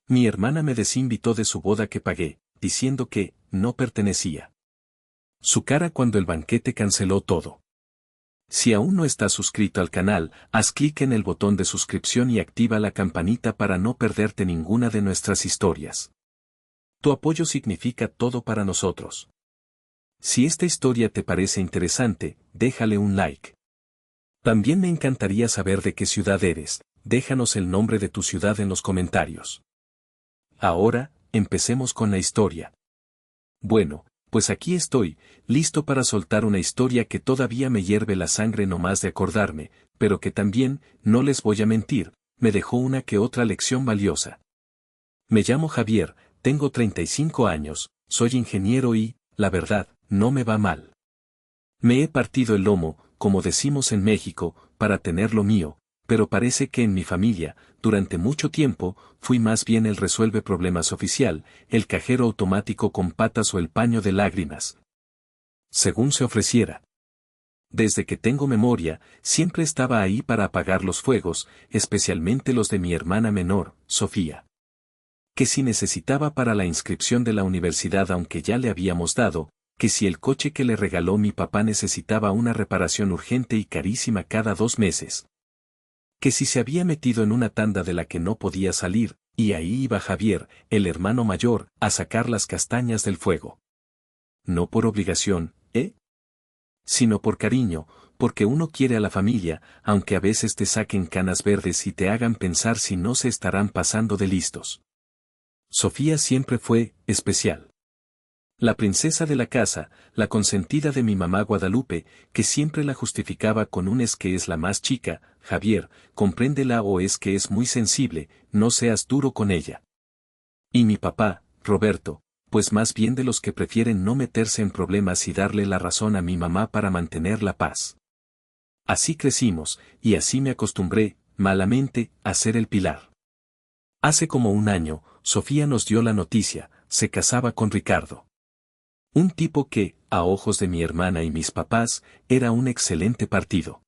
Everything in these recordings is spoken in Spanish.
Mi hermana me desinvitó de su boda que pagué, diciendo que no pertenecía. Su cara cuando el banquete canceló todo. Si aún no estás suscrito al canal, haz clic en el botón de suscripción y activa la campanita para no perderte ninguna de nuestras historias. Tu apoyo significa todo para nosotros. Si esta historia te parece interesante, déjale un like. También me encantaría saber de qué ciudad eres, déjanos el nombre de tu ciudad en los comentarios. Ahora, empecemos con la historia. Bueno, pues aquí estoy, listo para soltar una historia que todavía me hierve la sangre nomás de acordarme, pero que también, no les voy a mentir, me dejó una que otra lección valiosa. Me llamo Javier, tengo 35 años, soy ingeniero y, la verdad, no me va mal. Me he partido el lomo, como decimos en México, para tener lo mío, pero parece que en mi familia, durante mucho tiempo, fui más bien el resuelve problemas oficial, el cajero automático con patas o el paño de lágrimas. Según se ofreciera. Desde que tengo memoria, siempre estaba ahí para apagar los fuegos, especialmente los de mi hermana menor, Sofía. Que si necesitaba para la inscripción de la universidad aunque ya le habíamos dado, que si el coche que le regaló mi papá necesitaba una reparación urgente y carísima cada 2 meses. Que si se había metido en una tanda de la que no podía salir, y ahí iba Javier, el hermano mayor, a sacar las castañas del fuego. No por obligación, sino por cariño, porque uno quiere a la familia, aunque a veces te saquen canas verdes y te hagan pensar si no se estarán pasando de listos. Sofía siempre fue especial. La princesa de la casa, la consentida de mi mamá Guadalupe, que siempre la justificaba con un es que es la más chica, Javier, compréndela o es que es muy sensible, no seas duro con ella. Y mi papá, Roberto, pues más bien de los que prefieren no meterse en problemas y darle la razón a mi mamá para mantener la paz. Así crecimos, y así me acostumbré, malamente, a ser el pilar. Hace como un año, Sofía nos dio la noticia, se casaba con Ricardo. Un tipo que, a ojos de mi hermana y mis papás, era un excelente partido.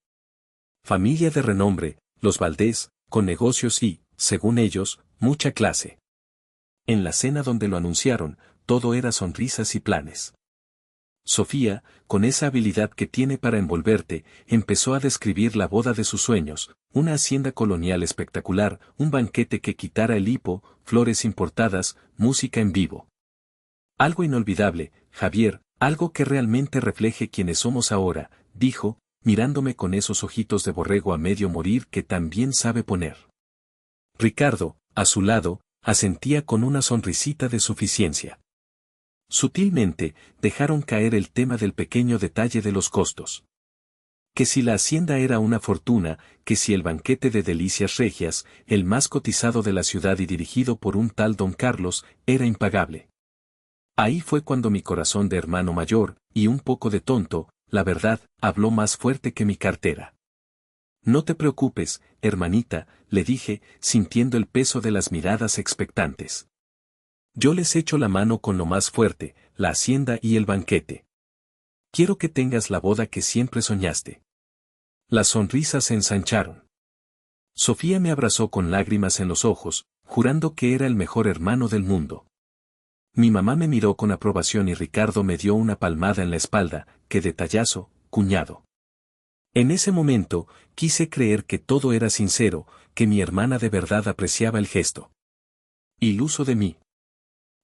Familia de renombre, los Valdés, con negocios y, según ellos, mucha clase. En la cena donde lo anunciaron, todo era sonrisas y planes. Sofía, con esa habilidad que tiene para envolverte, empezó a describir la boda de sus sueños, una hacienda colonial espectacular, un banquete que quitara el hipo, flores importadas, música en vivo. Algo inolvidable, Javier, algo que realmente refleje quienes somos ahora, dijo, mirándome con esos ojitos de borrego a medio morir que tan bien sabe poner. Ricardo, a su lado, asentía con una sonrisita de suficiencia. Sutilmente, dejaron caer el tema del pequeño detalle de los costos. Que si la hacienda era una fortuna, que si el banquete de delicias regias, el más cotizado de la ciudad y dirigido por un tal don Carlos, era impagable. Ahí fue cuando mi corazón de hermano mayor, y un poco de tonto, la verdad, habló más fuerte que mi cartera. No te preocupes, hermanita, le dije, sintiendo el peso de las miradas expectantes. Yo les echo la mano con lo más fuerte, la hacienda y el banquete. Quiero que tengas la boda que siempre soñaste. Las sonrisas se ensancharon. Sofía me abrazó con lágrimas en los ojos, jurando que era el mejor hermano del mundo. Mi mamá me miró con aprobación y Ricardo me dio una palmada en la espalda, ¡qué detallazo, cuñado! En ese momento, quise creer que todo era sincero, que mi hermana de verdad apreciaba el gesto. Iluso de mí.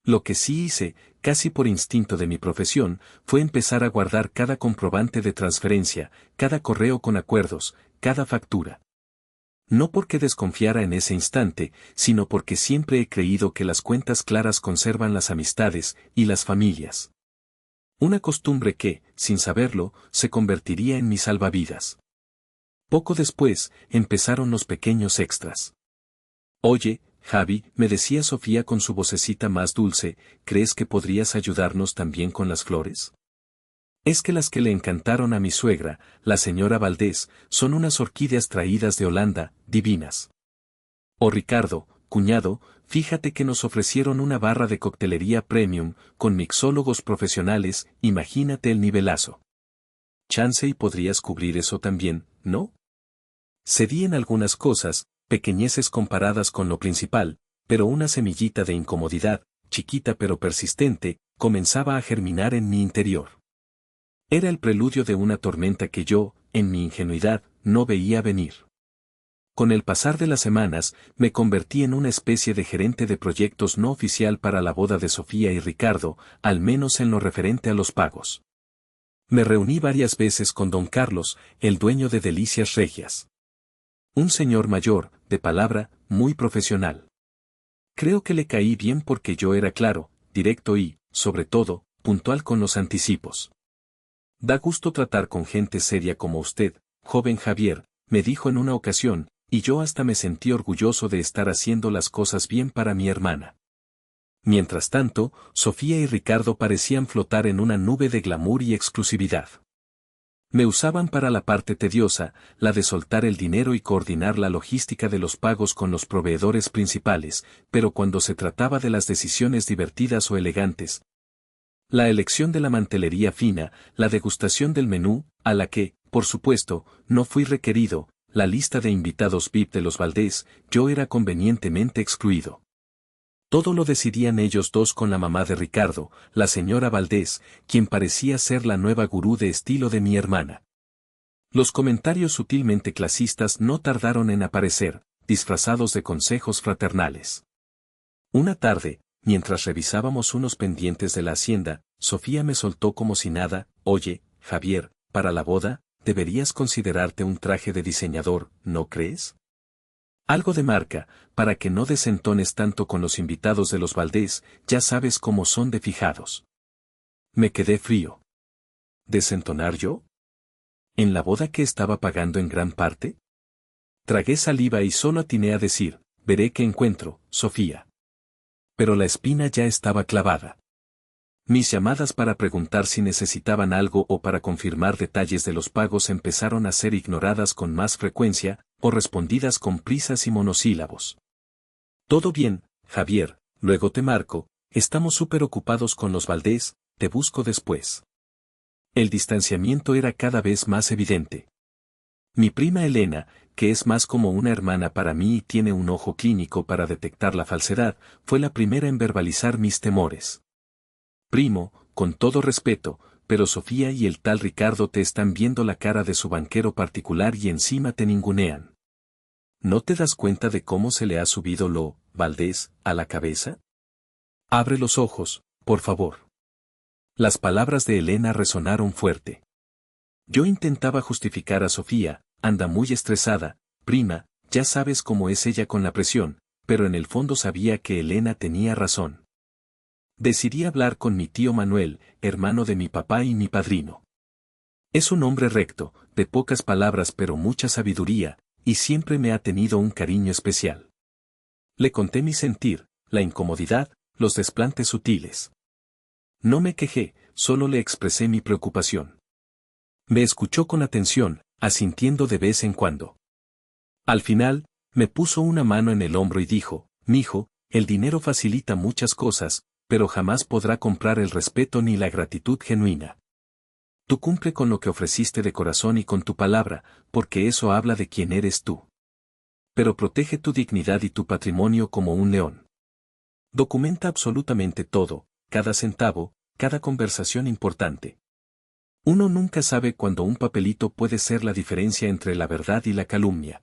Lo que sí hice, casi por instinto de mi profesión, fue empezar a guardar cada comprobante de transferencia, cada correo con acuerdos, cada factura. No porque desconfiara en ese instante, sino porque siempre he creído que las cuentas claras conservan las amistades y las familias. Una costumbre que, sin saberlo, se convertiría en mi salvavidas. Poco después, empezaron los pequeños extras. Oye, Javi, me decía Sofía con su vocecita más dulce, ¿crees que podrías ayudarnos también con las flores? Es que las que le encantaron a mi suegra, la señora Valdés, son unas orquídeas traídas de Holanda, divinas. Oh Ricardo, cuñado, fíjate que nos ofrecieron una barra de coctelería premium, con mixólogos profesionales, imagínate el nivelazo. Chance y podrías cubrir eso también, ¿no? Cedí en algunas cosas, pequeñeces comparadas con lo principal, pero una semillita de incomodidad, chiquita pero persistente, comenzaba a germinar en mi interior. Era el preludio de una tormenta que yo, en mi ingenuidad, no veía venir. Con el pasar de las semanas, me convertí en una especie de gerente de proyectos no oficial para la boda de Sofía y Ricardo, al menos en lo referente a los pagos. Me reuní varias veces con don Carlos, el dueño de Delicias Regias. Un señor mayor, de palabra, muy profesional. Creo que le caí bien porque yo era claro, directo y, sobre todo, puntual con los anticipos. Da gusto tratar con gente seria como usted, joven Javier, me dijo en una ocasión, y yo hasta me sentí orgulloso de estar haciendo las cosas bien para mi hermana. Mientras tanto, Sofía y Ricardo parecían flotar en una nube de glamour y exclusividad. Me usaban para la parte tediosa, la de soltar el dinero y coordinar la logística de los pagos con los proveedores principales, pero cuando se trataba de las decisiones divertidas o elegantes, la elección de la mantelería fina, la degustación del menú, a la que, por supuesto, no fui requerido, la lista de invitados VIP de los Valdés, yo era convenientemente excluido. Todo lo decidían ellos dos con la mamá de Ricardo, la señora Valdés, quien parecía ser la nueva gurú de estilo de mi hermana. Los comentarios sutilmente clasistas no tardaron en aparecer, disfrazados de consejos fraternales. Una tarde, mientras revisábamos unos pendientes de la hacienda, Sofía me soltó como si nada: oye, Javier, para la boda, deberías considerarte un traje de diseñador, ¿no crees? Algo de marca, para que no desentones tanto con los invitados de los Valdés, ya sabes cómo son de fijados. Me quedé frío. ¿Desentonar yo? ¿En la boda que estaba pagando en gran parte? Tragué saliva y solo atiné a decir: veré qué encuentro, Sofía. Pero la espina ya estaba clavada. Mis llamadas para preguntar si necesitaban algo o para confirmar detalles de los pagos empezaron a ser ignoradas con más frecuencia, o respondidas con prisas y monosílabos. Todo bien, Javier, luego te marco, estamos súper ocupados con los Valdés, te busco después. El distanciamiento era cada vez más evidente. Mi prima Elena, que es más como una hermana para mí y tiene un ojo clínico para detectar la falsedad, fue la primera en verbalizar mis temores. Primo, con todo respeto, pero Sofía y el tal Ricardo te están viendo la cara de su banquero particular y encima te ningunean. ¿No te das cuenta de cómo se le ha subido lo, Valdés, a la cabeza? Abre los ojos, por favor. Las palabras de Elena resonaron fuerte. Yo intentaba justificar a Sofía: anda muy estresada, prima, ya sabes cómo es ella con la presión, pero en el fondo sabía que Elena tenía razón. Decidí hablar con mi tío Manuel, hermano de mi papá y mi padrino. Es un hombre recto, de pocas palabras pero mucha sabiduría, y siempre me ha tenido un cariño especial. Le conté mi sentir, la incomodidad, los desplantes sutiles. No me quejé, solo le expresé mi preocupación. Me escuchó con atención, asintiendo de vez en cuando. Al final, me puso una mano en el hombro y dijo: mijo, el dinero facilita muchas cosas, pero jamás podrá comprar el respeto ni la gratitud genuina. Tú cumple con lo que ofreciste de corazón y con tu palabra, porque eso habla de quién eres tú. Pero protege tu dignidad y tu patrimonio como un león. Documenta absolutamente todo, cada centavo, cada conversación importante. Uno nunca sabe cuándo un papelito puede ser la diferencia entre la verdad y la calumnia.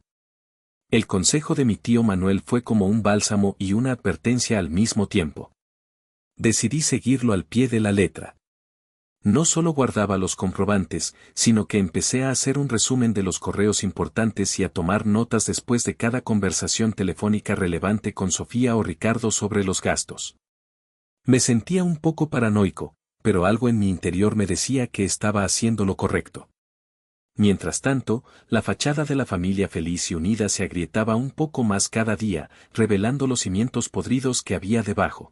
El consejo de mi tío Manuel fue como un bálsamo y una advertencia al mismo tiempo. Decidí seguirlo al pie de la letra. No solo guardaba los comprobantes, sino que empecé a hacer un resumen de los correos importantes y a tomar notas después de cada conversación telefónica relevante con Sofía o Ricardo sobre los gastos. Me sentía un poco paranoico, pero algo en mi interior me decía que estaba haciendo lo correcto. Mientras tanto, la fachada de la familia feliz y unida se agrietaba un poco más cada día, revelando los cimientos podridos que había debajo.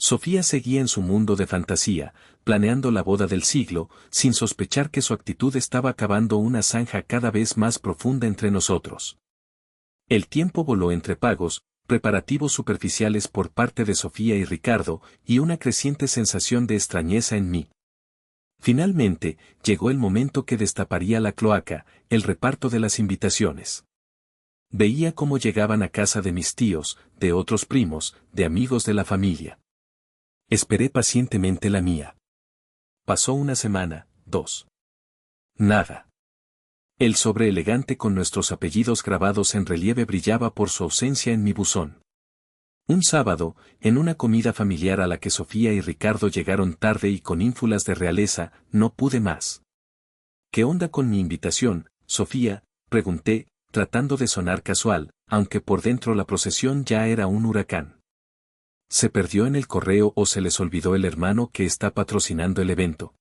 Sofía seguía en su mundo de fantasía, planeando la boda del siglo, sin sospechar que su actitud estaba cavando una zanja cada vez más profunda entre nosotros. El tiempo voló entre pagos, preparativos superficiales por parte de Sofía y Ricardo, y una creciente sensación de extrañeza en mí. Finalmente, llegó el momento que destaparía la cloaca, el reparto de las invitaciones. Veía cómo llegaban a casa de mis tíos, de otros primos, de amigos de la familia. Esperé pacientemente la mía. Pasó una semana, 2. Nada. El sobre elegante con nuestros apellidos grabados en relieve brillaba por su ausencia en mi buzón. Un sábado, en una comida familiar a la que Sofía y Ricardo llegaron tarde y con ínfulas de realeza, no pude más. ¿Qué onda con mi invitación, Sofía?, pregunté, tratando de sonar casual, aunque por dentro la procesión ya era un huracán. ¿Se perdió en el correo o se les olvidó el hermano que está patrocinando el evento?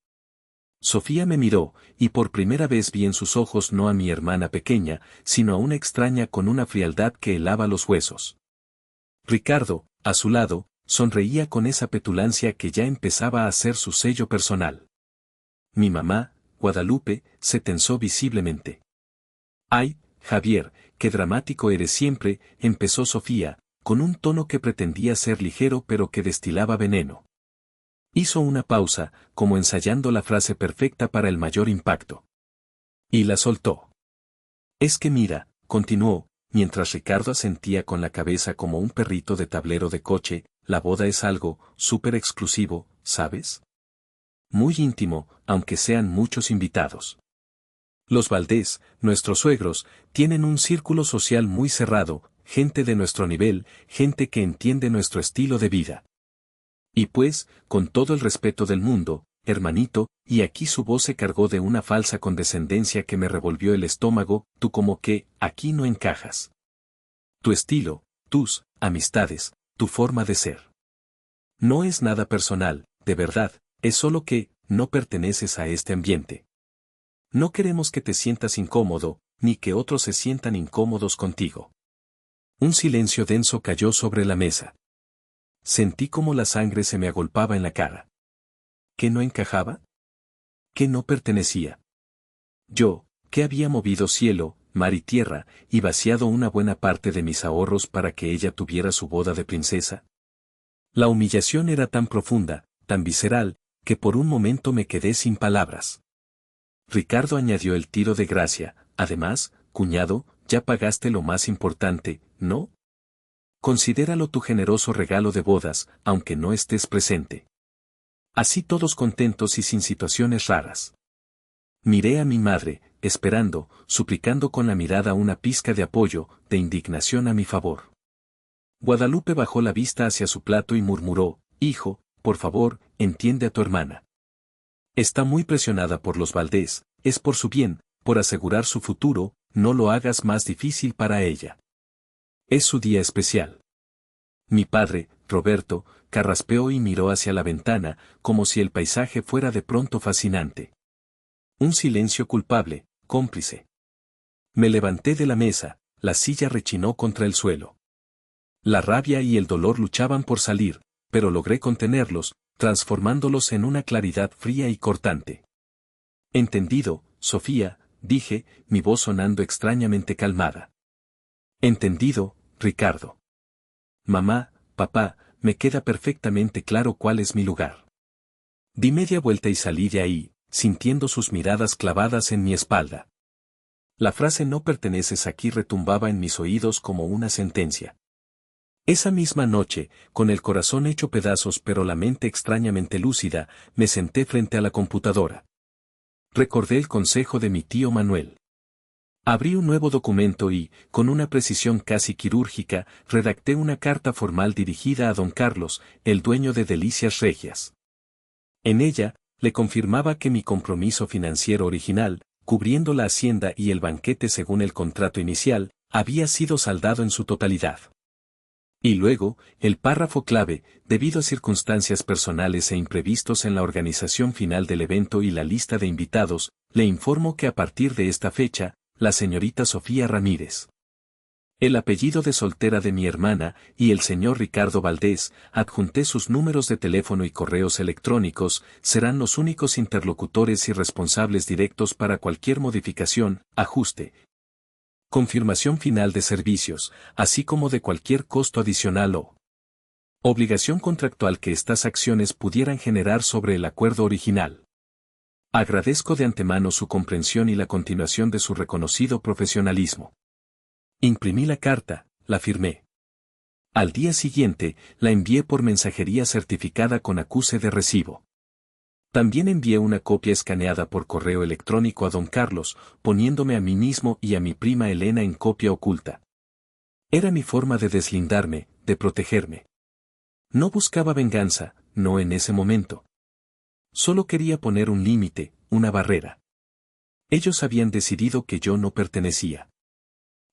Sofía me miró, y por primera vez vi en sus ojos no a mi hermana pequeña, sino a una extraña con una frialdad que helaba los huesos. Ricardo, a su lado, sonreía con esa petulancia que ya empezaba a ser su sello personal. Mi mamá, Guadalupe, se tensó visiblemente. «Ay, Javier, qué dramático eres siempre», empezó Sofía, con un tono que pretendía ser ligero pero que destilaba veneno. Hizo una pausa, como ensayando la frase perfecta para el mayor impacto. Y la soltó. «Es que mira», continuó, mientras Ricardo asentía con la cabeza como un perrito de tablero de coche, «la boda es algo súper exclusivo, ¿sabes? Muy íntimo, aunque sean muchos invitados. Los Valdés, nuestros suegros, tienen un círculo social muy cerrado, gente de nuestro nivel, gente que entiende nuestro estilo de vida. Y pues, con todo el respeto del mundo, hermanito», y aquí su voz se cargó de una falsa condescendencia que me revolvió el estómago, «tú como que, aquí no encajas. Tu estilo, tus amistades, tu forma de ser. No es nada personal, de verdad, es solo que, no perteneces a este ambiente. No queremos que te sientas incómodo, ni que otros se sientan incómodos contigo». Un silencio denso cayó sobre la mesa. Sentí como la sangre se me agolpaba en la cara. ¿Qué no encajaba? ¿Qué no pertenecía? Yo, que había movido cielo, mar y tierra, y vaciado una buena parte de mis ahorros para que ella tuviera su boda de princesa. La humillación era tan profunda, tan visceral, que por un momento me quedé sin palabras. Ricardo añadió el tiro de gracia: «Además, cuñado, ya pagaste lo más importante, ¿no? Considéralo tu generoso regalo de bodas, aunque no estés presente». Así todos contentos y sin situaciones raras. Miré a mi madre, esperando, suplicando con la mirada una pizca de apoyo, de indignación a mi favor. Guadalupe bajó la vista hacia su plato y murmuró: «Hijo, por favor, entiende a tu hermana. Está muy presionada por los Valdés, es por su bien, por asegurar su futuro, no lo hagas más difícil para ella. Es su día especial». Mi padre, Roberto, carraspeó y miró hacia la ventana, como si el paisaje fuera de pronto fascinante. Un silencio culpable, cómplice. Me levanté de la mesa, la silla rechinó contra el suelo. La rabia y el dolor luchaban por salir, pero logré contenerlos, transformándolos en una claridad fría y cortante. «Entendido, Sofía», dije, mi voz sonando extrañamente calmada. «Entendido, Ricardo. Mamá, papá, me queda perfectamente claro cuál es mi lugar». Di media vuelta y salí de ahí, sintiendo sus miradas clavadas en mi espalda. La frase «no perteneces aquí» retumbaba en mis oídos como una sentencia. Esa misma noche, con el corazón hecho pedazos pero la mente extrañamente lúcida, me senté frente a la computadora. Recordé el consejo de mi tío Manuel. Abrí un nuevo documento y, con una precisión casi quirúrgica, redacté una carta formal dirigida a don Carlos, el dueño de Delicias Regias. En ella, le confirmaba que mi compromiso financiero original, cubriendo la hacienda y el banquete según el contrato inicial, había sido saldado en su totalidad. Y luego, el párrafo clave: «debido a circunstancias personales e imprevistos en la organización final del evento y la lista de invitados, le informo que a partir de esta fecha, la señorita Sofía Ramírez, el apellido de soltera de mi hermana, y el señor Ricardo Valdés», adjunté sus números de teléfono y correos electrónicos, «serán los únicos interlocutores y responsables directos para cualquier modificación, ajuste, confirmación final de servicios, así como de cualquier costo adicional o obligación contractual que estas acciones pudieran generar sobre el acuerdo original. Agradezco de antemano su comprensión y la continuación de su reconocido profesionalismo». Imprimí la carta, la firmé. Al día siguiente, la envié por mensajería certificada con acuse de recibo. También envié una copia escaneada por correo electrónico a don Carlos, poniéndome a mí mismo y a mi prima Elena en copia oculta. Era mi forma de deslindarme, de protegerme. No buscaba venganza, no en ese momento. Solo quería poner un límite, una barrera. Ellos habían decidido que yo no pertenecía.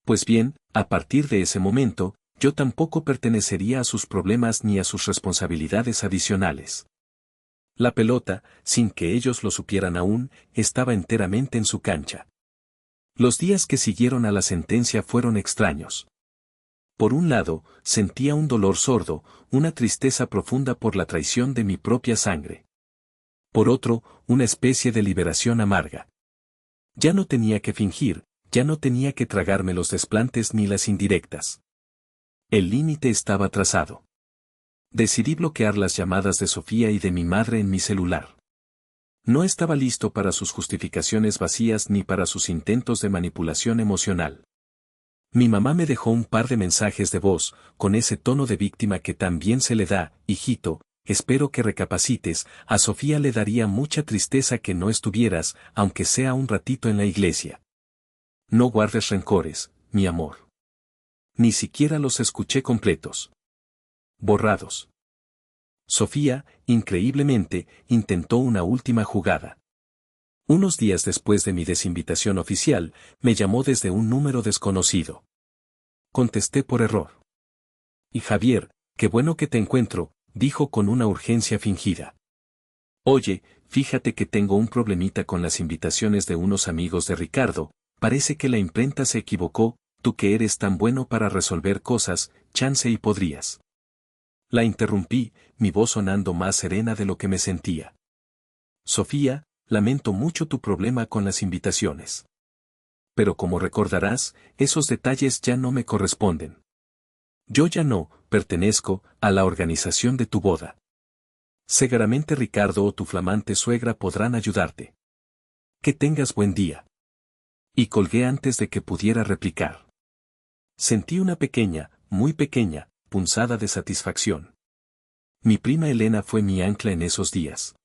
Pues bien, a partir de ese momento, yo tampoco pertenecería a sus problemas ni a sus responsabilidades adicionales. La pelota, sin que ellos lo supieran aún, estaba enteramente en su cancha. Los días que siguieron a la sentencia fueron extraños. Por un lado, sentía un dolor sordo, una tristeza profunda por la traición de mi propia sangre. Por otro, una especie de liberación amarga. Ya no tenía que fingir, ya no tenía que tragarme los desplantes ni las indirectas. El límite estaba trazado. Decidí bloquear las llamadas de Sofía y de mi madre en mi celular. No estaba listo para sus justificaciones vacías ni para sus intentos de manipulación emocional. Mi mamá me dejó un par de mensajes de voz, con ese tono de víctima que tan bien se le da, hijito, espero que recapacites, a Sofía le daría mucha tristeza que no estuvieras, aunque sea un ratito en la iglesia. No guardes rencores, mi amor. Ni siquiera los escuché completos. Borrados. Sofía, increíblemente, intentó una última jugada. Unos días después de mi desinvitación oficial, me llamó desde un número desconocido. Contesté por error. Y Javier, qué bueno que te encuentro, dijo con una urgencia fingida. Oye, fíjate que tengo un problemita con las invitaciones de unos amigos de Ricardo, parece que la imprenta se equivocó, tú que eres tan bueno para resolver cosas, chance y podrías. La interrumpí, mi voz sonando más serena de lo que me sentía. Sofía, lamento mucho tu problema con las invitaciones. Pero como recordarás, esos detalles ya no me corresponden. Yo ya no pertenezco a la organización de tu boda. Seguramente Ricardo o tu flamante suegra podrán ayudarte. Que tengas buen día. Y colgué antes de que pudiera replicar. Sentí una pequeña, muy pequeña, punzada de satisfacción. Mi prima Elena fue mi ancla en esos días.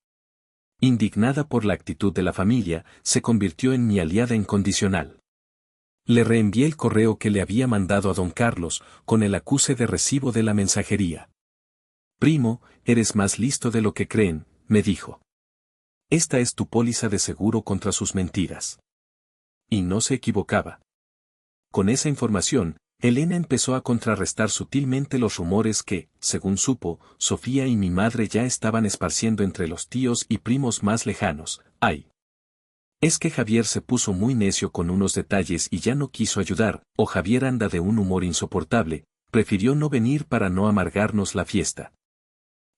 Indignada por la actitud de la familia, se convirtió en mi aliada incondicional. Le reenvié el correo que le había mandado a don Carlos, con el acuse de recibo de la mensajería. Primo, eres más listo de lo que creen, me dijo. Esta es tu póliza de seguro contra sus mentiras. Y no se equivocaba. Con esa información, Elena empezó a contrarrestar sutilmente los rumores que, según supo, Sofía y mi madre ya estaban esparciendo entre los tíos y primos más lejanos. ¡Ay! Es que Javier se puso muy necio con unos detalles y ya no quiso ayudar, o Javier anda de un humor insoportable, prefirió no venir para no amargarnos la fiesta.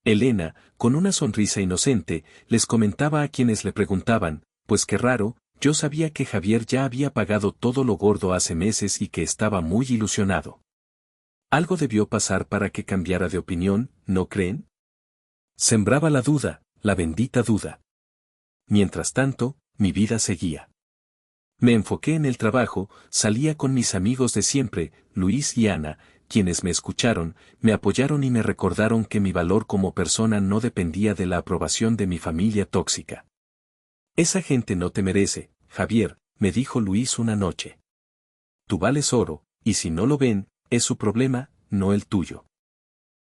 Elena, con una sonrisa inocente, les comentaba a quienes le preguntaban, pues qué raro, yo sabía que Javier ya había pagado todo lo gordo hace meses y que estaba muy ilusionado. Algo debió pasar para que cambiara de opinión, ¿no creen? Sembraba la duda, la bendita duda. Mientras tanto, mi vida seguía. Me enfoqué en el trabajo, salía con mis amigos de siempre, Luis y Ana, quienes me escucharon, me apoyaron y me recordaron que mi valor como persona no dependía de la aprobación de mi familia tóxica. Esa gente no te merece, Javier, me dijo Luis una noche. Tú vales oro, y si no lo ven, es su problema, no el tuyo.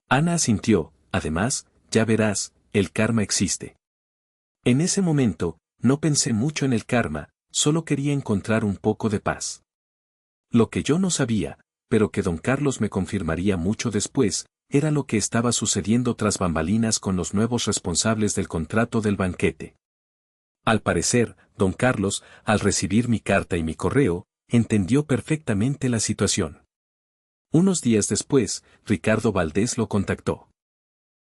Ana asintió, además, ya verás, el karma existe. En ese momento, no pensé mucho en el karma, solo quería encontrar un poco de paz. Lo que yo no sabía, pero que don Carlos me confirmaría mucho después, era lo que estaba sucediendo tras bambalinas con los nuevos responsables del contrato del banquete. Al parecer, don Carlos, al recibir mi carta y mi correo, entendió perfectamente la situación. Unos días después, Ricardo Valdés lo contactó.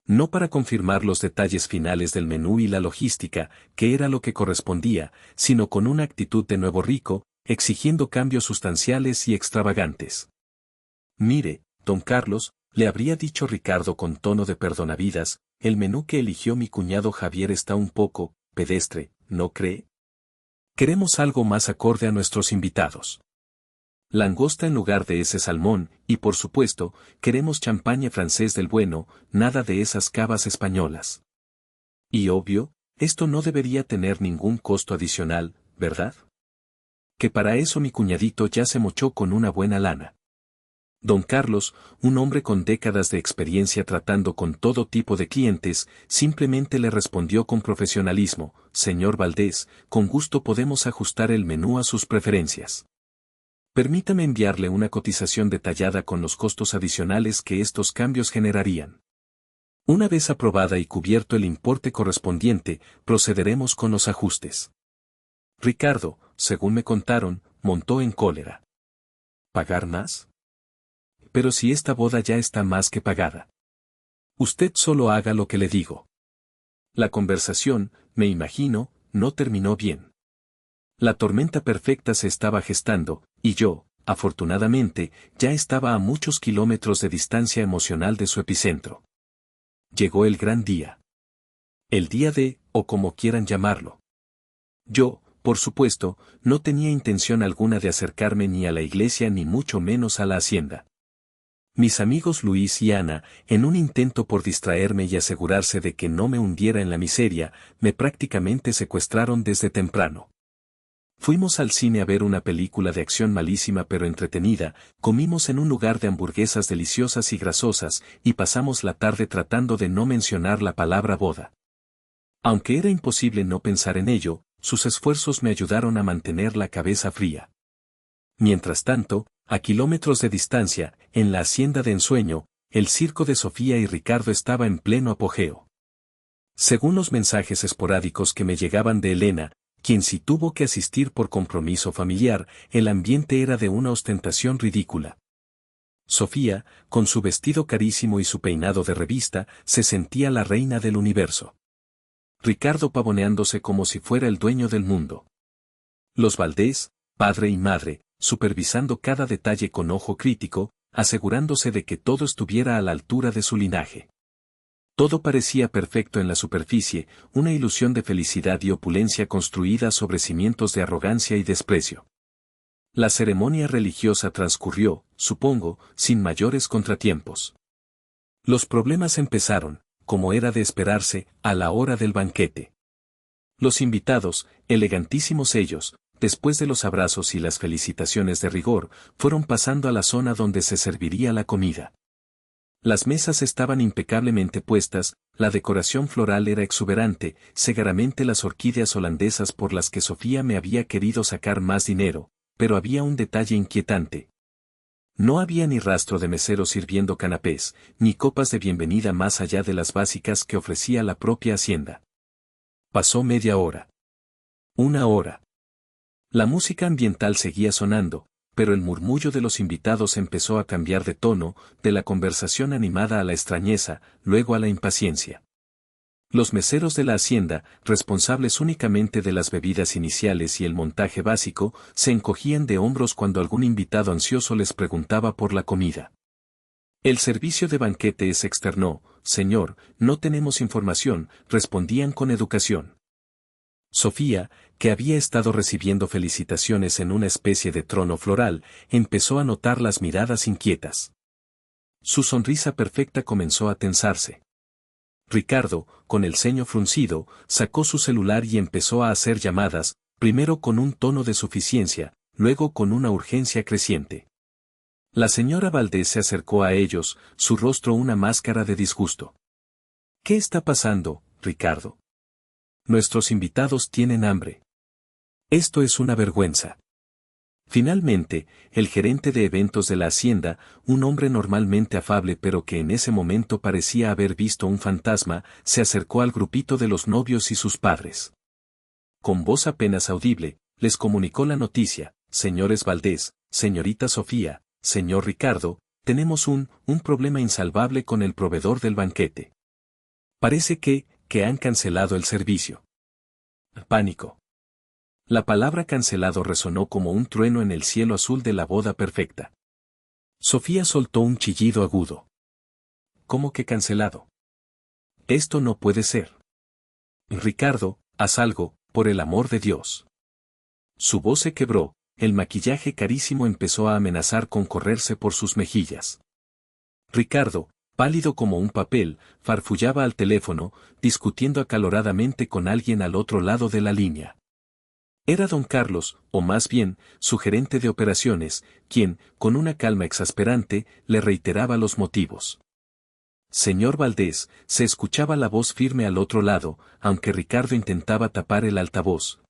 No para confirmar los detalles finales del menú y la logística, que era lo que correspondía, sino con una actitud de nuevo rico, exigiendo cambios sustanciales y extravagantes. Mire, don Carlos, le habría dicho Ricardo con tono de perdonavidas, el menú que eligió mi cuñado Javier está un poco pedestre, ¿no cree? Queremos algo más acorde a nuestros invitados. Langosta en lugar de ese salmón, y por supuesto, queremos champagne francés del bueno, nada de esas cavas españolas. Y obvio, esto no debería tener ningún costo adicional, ¿verdad? Que para eso mi cuñadito ya se mochó con una buena lana. Don Carlos, un hombre con décadas de experiencia tratando con todo tipo de clientes, simplemente le respondió con profesionalismo: señor Valdés, con gusto podemos ajustar el menú a sus preferencias. Permítame enviarle una cotización detallada con los costos adicionales que estos cambios generarían. Una vez aprobada y cubierto el importe correspondiente, procederemos con los ajustes. Ricardo, según me contaron, montó en cólera. ¿Pagar más? Pero si esta boda ya está más que pagada. Usted solo haga lo que le digo. La conversación, me imagino, no terminó bien. La tormenta perfecta se estaba gestando, y yo, afortunadamente, ya estaba a muchos kilómetros de distancia emocional de su epicentro. Llegó el gran día. El día de, o como quieran llamarlo. Yo, por supuesto, no tenía intención alguna de acercarme ni a la iglesia ni mucho menos a la hacienda. Mis amigos Luis y Ana, en un intento por distraerme y asegurarse de que no me hundiera en la miseria, me prácticamente secuestraron desde temprano. Fuimos al cine a ver una película de acción malísima pero entretenida, comimos en un lugar de hamburguesas deliciosas y grasosas, y pasamos la tarde tratando de no mencionar la palabra boda. Aunque era imposible no pensar en ello, sus esfuerzos me ayudaron a mantener la cabeza fría. Mientras tanto, a kilómetros de distancia, en la hacienda de ensueño, el circo de Sofía y Ricardo estaba en pleno apogeo. Según los mensajes esporádicos que me llegaban de Elena, quien sí tuvo que asistir por compromiso familiar, el ambiente era de una ostentación ridícula. Sofía, con su vestido carísimo y su peinado de revista, se sentía la reina del universo. Ricardo pavoneándose como si fuera el dueño del mundo. Los Valdés, padre y madre, supervisando cada detalle con ojo crítico, asegurándose de que todo estuviera a la altura de su linaje. Todo parecía perfecto en la superficie, una ilusión de felicidad y opulencia construida sobre cimientos de arrogancia y desprecio. La ceremonia religiosa transcurrió, supongo, sin mayores contratiempos. Los problemas empezaron, como era de esperarse, a la hora del banquete. Los invitados, elegantísimos ellos, después de los abrazos y las felicitaciones de rigor, fueron pasando a la zona donde se serviría la comida. Las mesas estaban impecablemente puestas, la decoración floral era exuberante, segaramente las orquídeas holandesas por las que Sofía me había querido sacar más dinero, pero había un detalle inquietante. No había ni rastro de meseros sirviendo canapés, ni copas de bienvenida más allá de las básicas que ofrecía la propia hacienda. Pasó media hora. Una hora. La música ambiental seguía sonando, pero el murmullo de los invitados empezó a cambiar de tono, de la conversación animada a la extrañeza, luego a la impaciencia. Los meseros de la hacienda, responsables únicamente de las bebidas iniciales y el montaje básico, se encogían de hombros cuando algún invitado ansioso les preguntaba por la comida. El servicio de banquete se externó: señor, no tenemos información, respondían con educación. Sofía, que había estado recibiendo felicitaciones en una especie de trono floral, empezó a notar las miradas inquietas. Su sonrisa perfecta comenzó a tensarse. Ricardo, con el ceño fruncido, sacó su celular y empezó a hacer llamadas, primero con un tono de suficiencia, luego con una urgencia creciente. La señora Valdés se acercó a ellos, su rostro una máscara de disgusto. ¿Qué está pasando, Ricardo? Nuestros invitados tienen hambre. Esto es una vergüenza. Finalmente, el gerente de eventos de la hacienda, un hombre normalmente afable pero que en ese momento parecía haber visto un fantasma, se acercó al grupito de los novios y sus padres. Con voz apenas audible, les comunicó la noticia: señores Valdés, señorita Sofía, señor Ricardo, tenemos un problema insalvable con el proveedor del banquete. Parece que han cancelado el servicio. Pánico. La palabra cancelado resonó como un trueno en el cielo azul de la boda perfecta. Sofía soltó un chillido agudo. ¿Cómo que cancelado? Esto no puede ser. Ricardo, haz algo, por el amor de Dios. Su voz se quebró, el maquillaje carísimo empezó a amenazar con correrse por sus mejillas. Ricardo, pálido como un papel, farfullaba al teléfono, discutiendo acaloradamente con alguien al otro lado de la línea. Era don Carlos, o más bien, su gerente de operaciones, quien, con una calma exasperante, le reiteraba los motivos. Señor Valdés, se escuchaba la voz firme al otro lado, aunque Ricardo intentaba tapar el altavoz.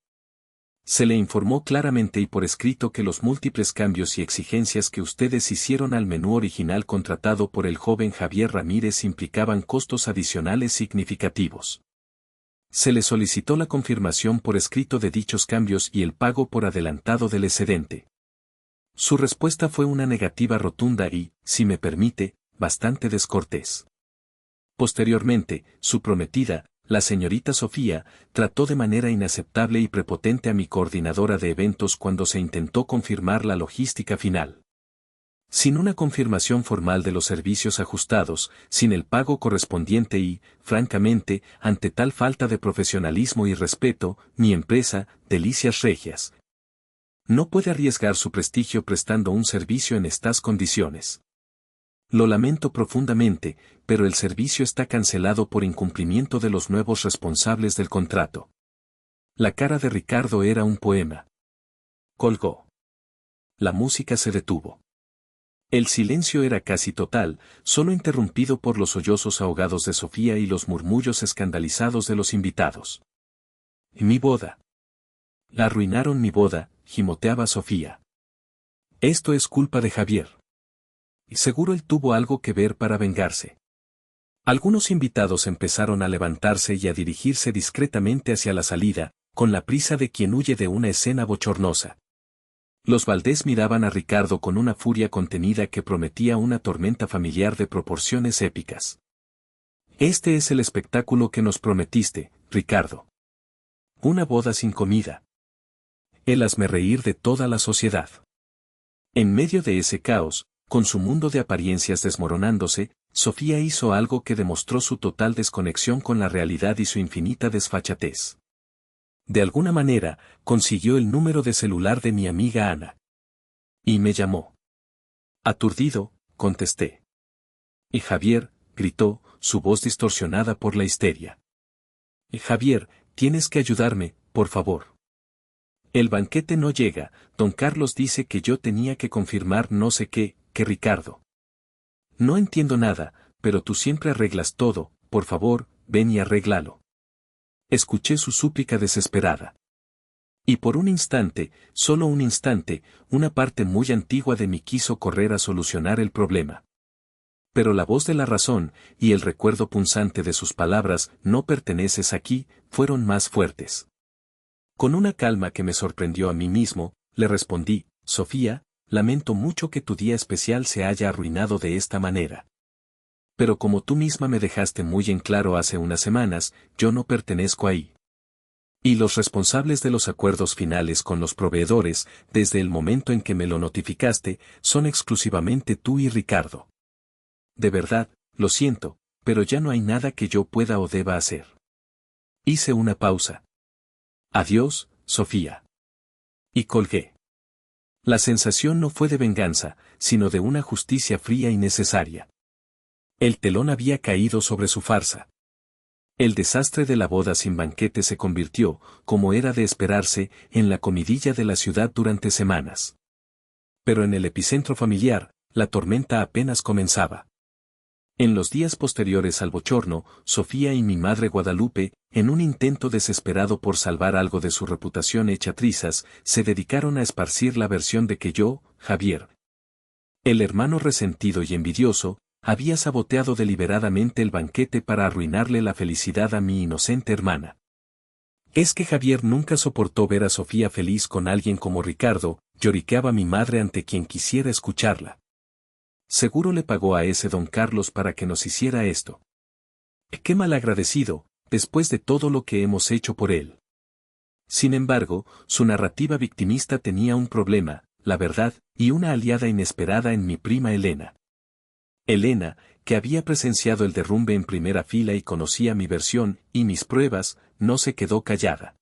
Se le informó claramente y por escrito que los múltiples cambios y exigencias que ustedes hicieron al menú original contratado por el joven Javier Ramírez implicaban costos adicionales significativos. Se le solicitó la confirmación por escrito de dichos cambios y el pago por adelantado del excedente. Su respuesta fue una negativa rotunda y, si me permite, bastante descortés. Posteriormente, su prometida, la señorita Sofía, trató de manera inaceptable y prepotente a mi coordinadora de eventos cuando se intentó confirmar la logística final. Sin una confirmación formal de los servicios ajustados, sin el pago correspondiente y, francamente, ante tal falta de profesionalismo y respeto, mi empresa, Delicias Regias, no puede arriesgar su prestigio prestando un servicio en estas condiciones. Lo lamento profundamente, pero el servicio está cancelado por incumplimiento de los nuevos responsables del contrato. La cara de Ricardo era un poema. Colgó. La música se detuvo. El silencio era casi total, solo interrumpido por los sollozos ahogados de Sofía y los murmullos escandalizados de los invitados. Mi boda. La arruinaron mi boda, gimoteaba Sofía. Esto es culpa de Javier. Y seguro él tuvo algo que ver para vengarse. Algunos invitados empezaron a levantarse y a dirigirse discretamente hacia la salida, con la prisa de quien huye de una escena bochornosa. Los Valdés miraban a Ricardo con una furia contenida que prometía una tormenta familiar de proporciones épicas. Este es el espectáculo que nos prometiste, Ricardo. Una boda sin comida. El hazmerreír de toda la sociedad. En medio de ese caos, con su mundo de apariencias desmoronándose, Sofía hizo algo que demostró su total desconexión con la realidad y su infinita desfachatez. De alguna manera, consiguió el número de celular de mi amiga Ana. Y me llamó. Aturdido, contesté. Y Javier, gritó, su voz distorsionada por la histeria. Javier, tienes que ayudarme, por favor. El banquete no llega, don Carlos dice que yo tenía que confirmar no sé qué, que Ricardo. No entiendo nada, pero tú siempre arreglas todo, por favor, ven y arréglalo. Escuché su súplica desesperada. Y por un instante, solo un instante, una parte muy antigua de mí quiso correr a solucionar el problema. Pero la voz de la razón, y el recuerdo punzante de sus palabras, no perteneces aquí, fueron más fuertes. Con una calma que me sorprendió a mí mismo, le respondí, Sofía, lamento mucho que tu día especial se haya arruinado de esta manera. Pero como tú misma me dejaste muy en claro hace unas semanas, yo no pertenezco ahí. Y los responsables de los acuerdos finales con los proveedores, desde el momento en que me lo notificaste, son exclusivamente tú y Ricardo. De verdad, lo siento, pero ya no hay nada que yo pueda o deba hacer. Hice una pausa. Adiós, Sofía. Y colgué. La sensación no fue de venganza, sino de una justicia fría y necesaria. El telón había caído sobre su farsa. El desastre de la boda sin banquete se convirtió, como era de esperarse, en la comidilla de la ciudad durante semanas. Pero en el epicentro familiar, la tormenta apenas comenzaba. En los días posteriores al bochorno, Sofía y mi madre Guadalupe, en un intento desesperado por salvar algo de su reputación hecha trizas, se dedicaron a esparcir la versión de que yo, Javier, el hermano resentido y envidioso, había saboteado deliberadamente el banquete para arruinarle la felicidad a mi inocente hermana. Es que Javier nunca soportó ver a Sofía feliz con alguien como Ricardo, lloriqueaba mi madre ante quien quisiera escucharla. Seguro le pagó a ese don Carlos para que nos hiciera esto. Qué malagradecido, después de todo lo que hemos hecho por él. Sin embargo, su narrativa victimista tenía un problema, la verdad, y una aliada inesperada en mi prima Elena. Elena, que había presenciado el derrumbe en primera fila y conocía mi versión y mis pruebas, no se quedó callada.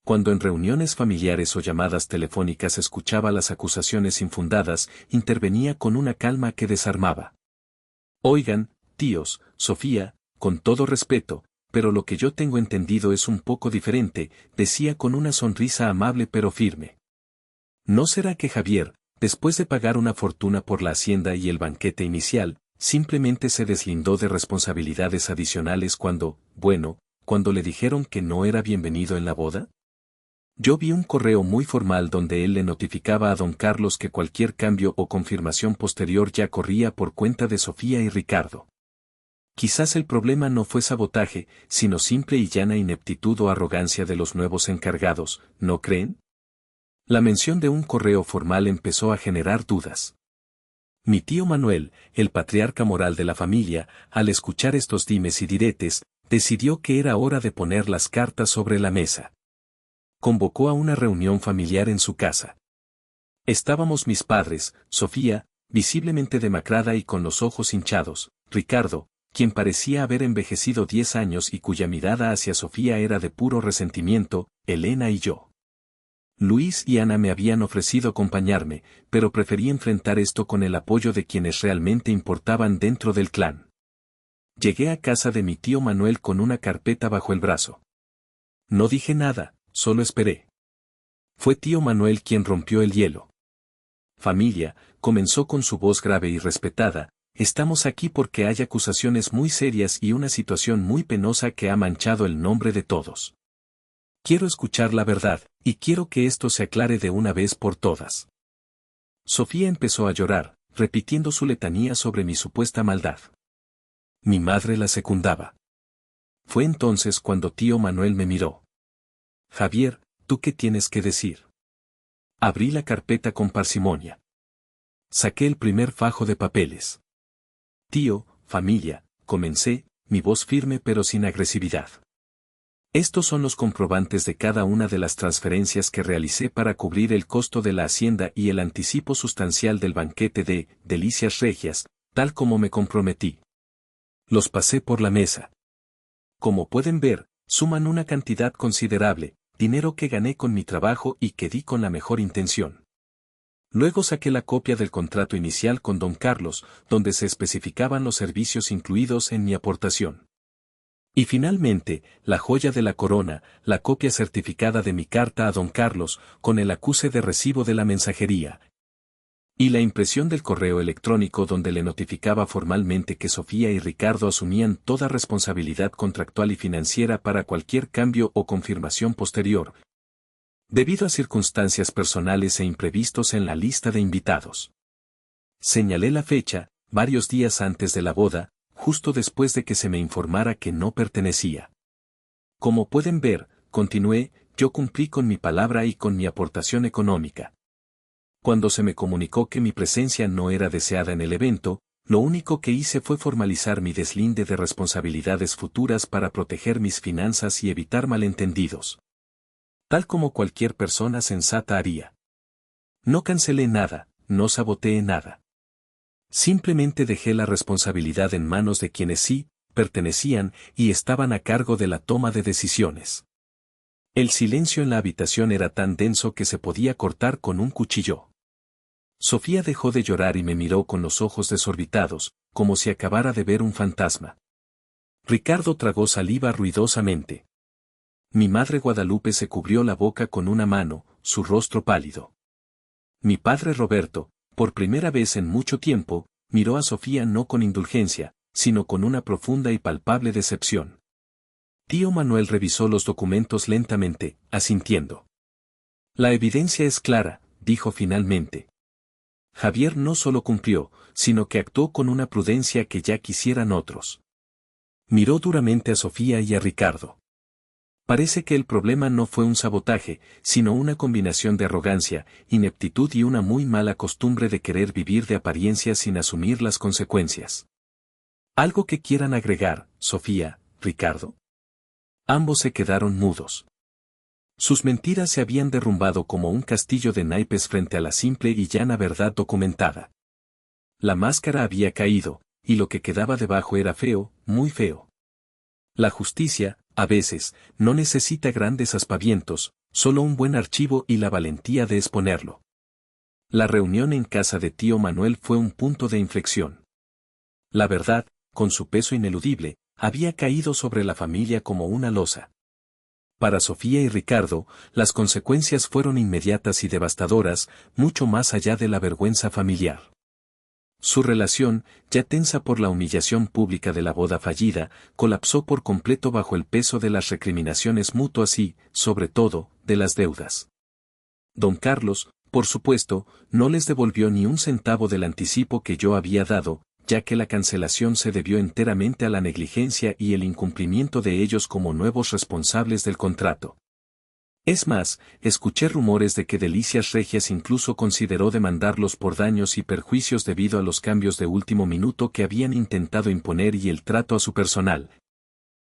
Cuando en reuniones familiares o llamadas telefónicas escuchaba las acusaciones infundadas, intervenía con una calma que desarmaba. Oigan, tíos, Sofía, con todo respeto, pero lo que yo tengo entendido es un poco diferente, decía con una sonrisa amable pero firme. ¿No será que Javier, después de pagar una fortuna por la hacienda y el banquete inicial, simplemente se deslindó de responsabilidades adicionales cuando le dijeron que no era bienvenido en la boda? Yo vi un correo muy formal donde él le notificaba a don Carlos que cualquier cambio o confirmación posterior ya corría por cuenta de Sofía y Ricardo. Quizás el problema no fue sabotaje, sino simple y llana ineptitud o arrogancia de los nuevos encargados, ¿no creen? La mención de un correo formal empezó a generar dudas. Mi tío Manuel, el patriarca moral de la familia, al escuchar estos dimes y diretes, decidió que era hora de poner las cartas sobre la mesa. Convocó a una reunión familiar en su casa. Estábamos mis padres, Sofía, visiblemente demacrada y con los ojos hinchados, Ricardo, quien parecía haber envejecido 10 años y cuya mirada hacia Sofía era de puro resentimiento, Elena y yo. Luis y Ana me habían ofrecido acompañarme, pero preferí enfrentar esto con el apoyo de quienes realmente importaban dentro del clan. Llegué a casa de mi tío Manuel con una carpeta bajo el brazo. No dije nada, solo esperé. Fue tío Manuel quien rompió el hielo. Familia, comenzó con su voz grave y respetada, estamos aquí porque hay acusaciones muy serias y una situación muy penosa que ha manchado el nombre de todos. Quiero escuchar la verdad, y quiero que esto se aclare de una vez por todas. Sofía empezó a llorar, repitiendo su letanía sobre mi supuesta maldad. Mi madre la secundaba. Fue entonces cuando tío Manuel me miró. Javier, ¿tú qué tienes que decir? Abrí la carpeta con parsimonia. Saqué el primer fajo de papeles. Tío, familia, comencé, mi voz firme pero sin agresividad. Estos son los comprobantes de cada una de las transferencias que realicé para cubrir el costo de la hacienda y el anticipo sustancial del banquete de Delicias Regias, tal como me comprometí. Los pasé por la mesa. Como pueden ver, suman una cantidad considerable, dinero que gané con mi trabajo y que di con la mejor intención. Luego saqué la copia del contrato inicial con don Carlos, donde se especificaban los servicios incluidos en mi aportación. Y finalmente, la joya de la corona, la copia certificada de mi carta a don Carlos, con el acuse de recibo de la mensajería. Y la impresión del correo electrónico donde le notificaba formalmente que Sofía y Ricardo asumían toda responsabilidad contractual y financiera para cualquier cambio o confirmación posterior, debido a circunstancias personales e imprevistos en la lista de invitados. Señalé la fecha, varios días antes de la boda, justo después de que se me informara que no pertenecía. Como pueden ver, continué, yo cumplí con mi palabra y con mi aportación económica. Cuando se me comunicó que mi presencia no era deseada en el evento, lo único que hice fue formalizar mi deslinde de responsabilidades futuras para proteger mis finanzas y evitar malentendidos. Tal como cualquier persona sensata haría. No cancelé nada, no saboteé nada. Simplemente dejé la responsabilidad en manos de quienes sí, pertenecían y estaban a cargo de la toma de decisiones. El silencio en la habitación era tan denso que se podía cortar con un cuchillo. Sofía dejó de llorar y me miró con los ojos desorbitados, como si acabara de ver un fantasma. Ricardo tragó saliva ruidosamente. Mi madre Guadalupe se cubrió la boca con una mano, su rostro pálido. Mi padre Roberto, por primera vez en mucho tiempo, miró a Sofía no con indulgencia, sino con una profunda y palpable decepción. Tío Manuel revisó los documentos lentamente, asintiendo. La evidencia es clara, dijo finalmente. Javier no solo cumplió, sino que actuó con una prudencia que ya quisieran otros. Miró duramente a Sofía y a Ricardo. Parece que el problema no fue un sabotaje, sino una combinación de arrogancia, ineptitud y una muy mala costumbre de querer vivir de apariencias sin asumir las consecuencias. ¿Algo que quieran agregar, Sofía, Ricardo? Ambos se quedaron mudos. Sus mentiras se habían derrumbado como un castillo de naipes frente a la simple y llana verdad documentada. La máscara había caído, y lo que quedaba debajo era feo, muy feo. La justicia, a veces, no necesita grandes aspavientos, Solo un buen archivo y la valentía de exponerlo. La reunión en casa de tío Manuel fue un punto de inflexión. La verdad, con su peso ineludible, había caído sobre la familia como una losa. Para Sofía y Ricardo, las consecuencias fueron inmediatas y devastadoras, mucho más allá de la vergüenza familiar. Su relación, ya tensa por la humillación pública de la boda fallida, colapsó por completo bajo el peso de las recriminaciones mutuas y, sobre todo, de las deudas. Don Carlos, por supuesto, no les devolvió ni un centavo del anticipo que yo había dado, ya que la cancelación se debió enteramente a la negligencia y el incumplimiento de ellos como nuevos responsables del contrato. Es más, escuché rumores de que Delicias Regias incluso consideró demandarlos por daños y perjuicios debido a los cambios de último minuto que habían intentado imponer y el trato a su personal.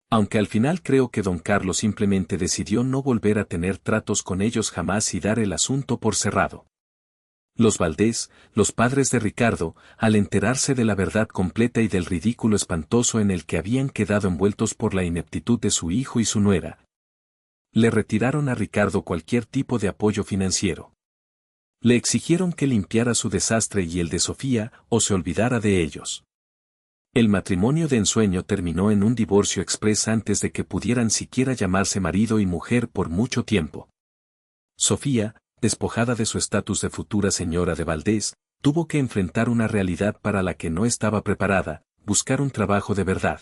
Aunque al final creo que don Carlos simplemente decidió no volver a tener tratos con ellos jamás y dar el asunto por cerrado. Los Valdés, los padres de Ricardo, al enterarse de la verdad completa y del ridículo espantoso en el que habían quedado envueltos por la ineptitud de su hijo y su nuera, le retiraron a Ricardo cualquier tipo de apoyo financiero. Le exigieron que limpiara su desastre y el de Sofía, o se olvidara de ellos. El matrimonio de ensueño terminó en un divorcio exprés antes de que pudieran siquiera llamarse marido y mujer por mucho tiempo. Sofía, despojada de su estatus de futura señora de Valdés, tuvo que enfrentar una realidad para la que no estaba preparada, buscar un trabajo de verdad.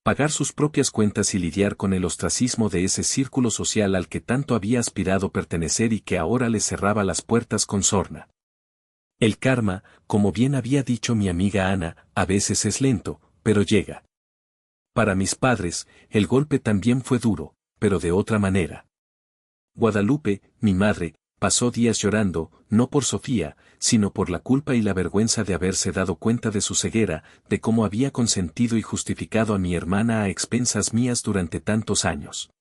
Pagar sus propias cuentas y lidiar con el ostracismo de ese círculo social al que tanto había aspirado pertenecer y que ahora le cerraba las puertas con sorna. El karma, como bien había dicho mi amiga Ana, a veces es lento, pero llega. Para mis padres, el golpe también fue duro, pero de otra manera. Guadalupe, mi madre, pasó días llorando, no por Sofía, sino por la culpa y la vergüenza de haberse dado cuenta de su ceguera, de cómo había consentido y justificado a mi hermana a expensas mías durante tantos años.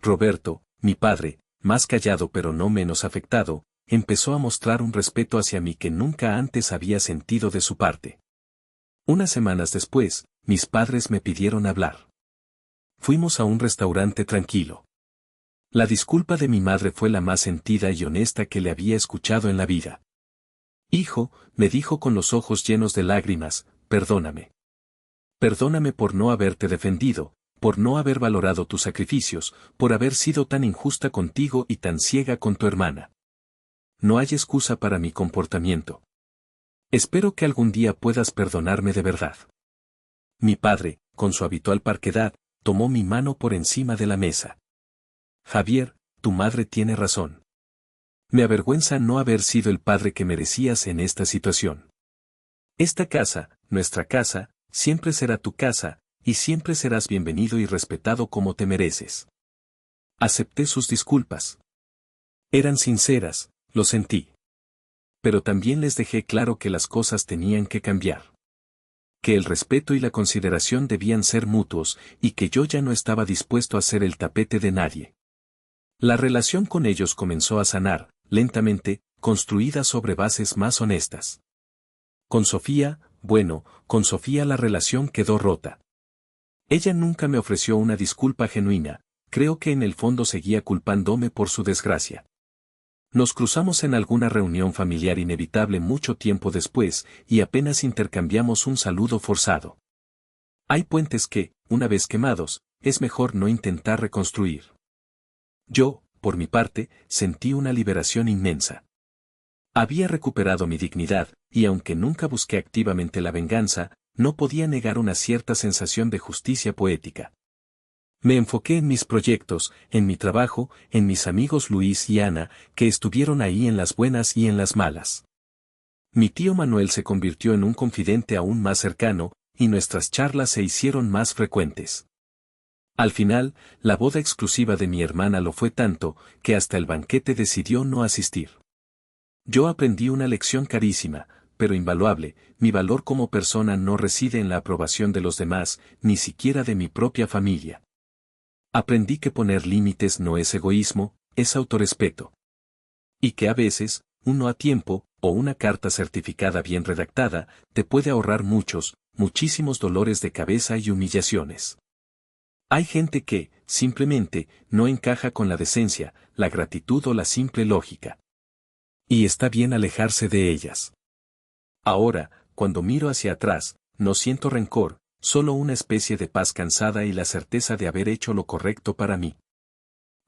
Roberto, mi padre, más callado pero no menos afectado, empezó a mostrar un respeto hacia mí que nunca antes había sentido de su parte. Unas semanas después, mis padres me pidieron hablar. Fuimos a un restaurante tranquilo. La disculpa de mi madre fue la más sentida y honesta que le había escuchado en la vida. Hijo, me dijo con los ojos llenos de lágrimas, perdóname. Perdóname por no haberte defendido, por no haber valorado tus sacrificios, por haber sido tan injusta contigo y tan ciega con tu hermana. No hay excusa para mi comportamiento. Espero que algún día puedas perdonarme de verdad. Mi padre, con su habitual parquedad, tomó mi mano por encima de la mesa. Javier, tu madre tiene razón. Me avergüenza no haber sido el padre que merecías en esta situación. Esta casa, nuestra casa, siempre será tu casa, y siempre serás bienvenido y respetado como te mereces. Acepté sus disculpas. Eran sinceras, lo sentí. Pero también les dejé claro que las cosas tenían que cambiar. Que el respeto y la consideración debían ser mutuos, y que yo ya no estaba dispuesto a ser el tapete de nadie. La relación con ellos comenzó a sanar, lentamente, construida sobre bases más honestas. Con Sofía, con Sofía la relación quedó rota. Ella nunca me ofreció una disculpa genuina, creo que en el fondo seguía culpándome por su desgracia. Nos cruzamos en alguna reunión familiar inevitable mucho tiempo después, y apenas intercambiamos un saludo forzado. Hay puentes que, una vez quemados, es mejor no intentar reconstruir. Yo, por mi parte, sentí una liberación inmensa. Había recuperado mi dignidad, y aunque nunca busqué activamente la venganza, no podía negar una cierta sensación de justicia poética. Me enfoqué en mis proyectos, en mi trabajo, en mis amigos Luis y Ana, que estuvieron ahí en las buenas y en las malas. Mi tío Manuel se convirtió en un confidente aún más cercano, y nuestras charlas se hicieron más frecuentes. Al final, la boda exclusiva de mi hermana lo fue tanto, que hasta el banquete decidió no asistir. Yo aprendí una lección carísima, pero invaluable: mi valor como persona no reside en la aprobación de los demás, ni siquiera de mi propia familia. Aprendí que poner límites no es egoísmo, es autorrespeto. Y que a veces, un no a tiempo, o una carta certificada bien redactada, te puede ahorrar muchísimos dolores de cabeza y humillaciones. Hay gente que, simplemente, no encaja con la decencia, la gratitud o la simple lógica. Y está bien alejarse de ellas. Ahora, cuando miro hacia atrás, no siento rencor, solo una especie de paz cansada y la certeza de haber hecho lo correcto para mí.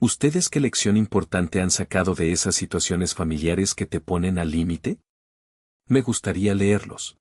¿Ustedes qué lección importante han sacado de esas situaciones familiares que te ponen al límite? Me gustaría leerlos.